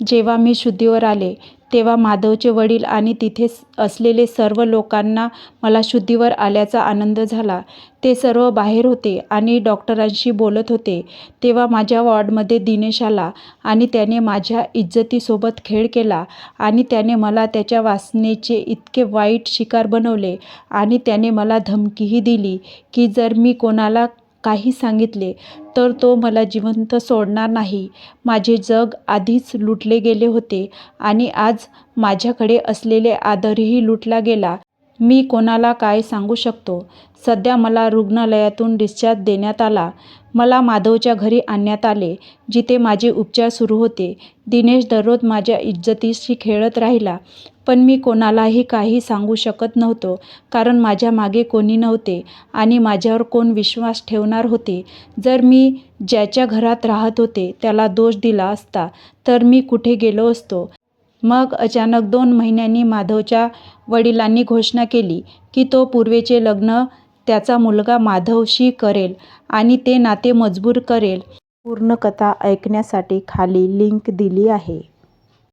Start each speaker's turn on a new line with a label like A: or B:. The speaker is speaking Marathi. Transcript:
A: जेव्हा मी शुद्धीवर आले तेव्हा माधवचे वडील आणि तिथे असलेले सर्व लोकांना मला शुद्धीवर आल्याचा आनंद झाला. ते सर्व बाहेर होते आणि डॉक्टरांशी बोलत होते. तेव्हा माझ्या वॉर्डमध्ये दिनेश आला आणि त्याने माझ्या इज्जतीसोबत खेळ केला आणि त्याने मला त्याच्या वासनेचे इतके वाईट शिकार बनवले आणि त्याने मला धमकीही दिली की जर मी कोणाला काही सांगितले तर तो मला जिवंत सोडणार नाही. माझे जग आधीच लुटले गेले होते आणि आज माझ्याकडे असलेले आदरही लुटला गेला. मी कोणाला काय सांगू शकतो? सध्या मला रुग्णालयातून डिस्चार्ज देण्यात आला. मला माधवच्या घरी आणण्यात आले, जिथे माझे उपचार सुरू होते. दिनेश दररोज माझ्या इज्जतीशी खेळत राहिला, पण मी कोणालाही काही सांगू शकत नव्हतो, कारण माझ्या मागे कोणी नव्हते आणि माझ्यावर कोण विश्वास ठेवणार होते. जर मी ज्याच्या घरात राहत होते त्याला दोष दिला असता तर मी कुठे गेलो असतो. मग अचानक 2 महिन्यांनी माधवच्या वडिलांनी घोषणा केली की तो पूर्वेचे लग्न त्याचा मुलगा माधवशी करेल आणि ते नाते मजबूत करेल. पूर्ण कथा ऐकण्यासाठी खाली लिंक दिली आहे.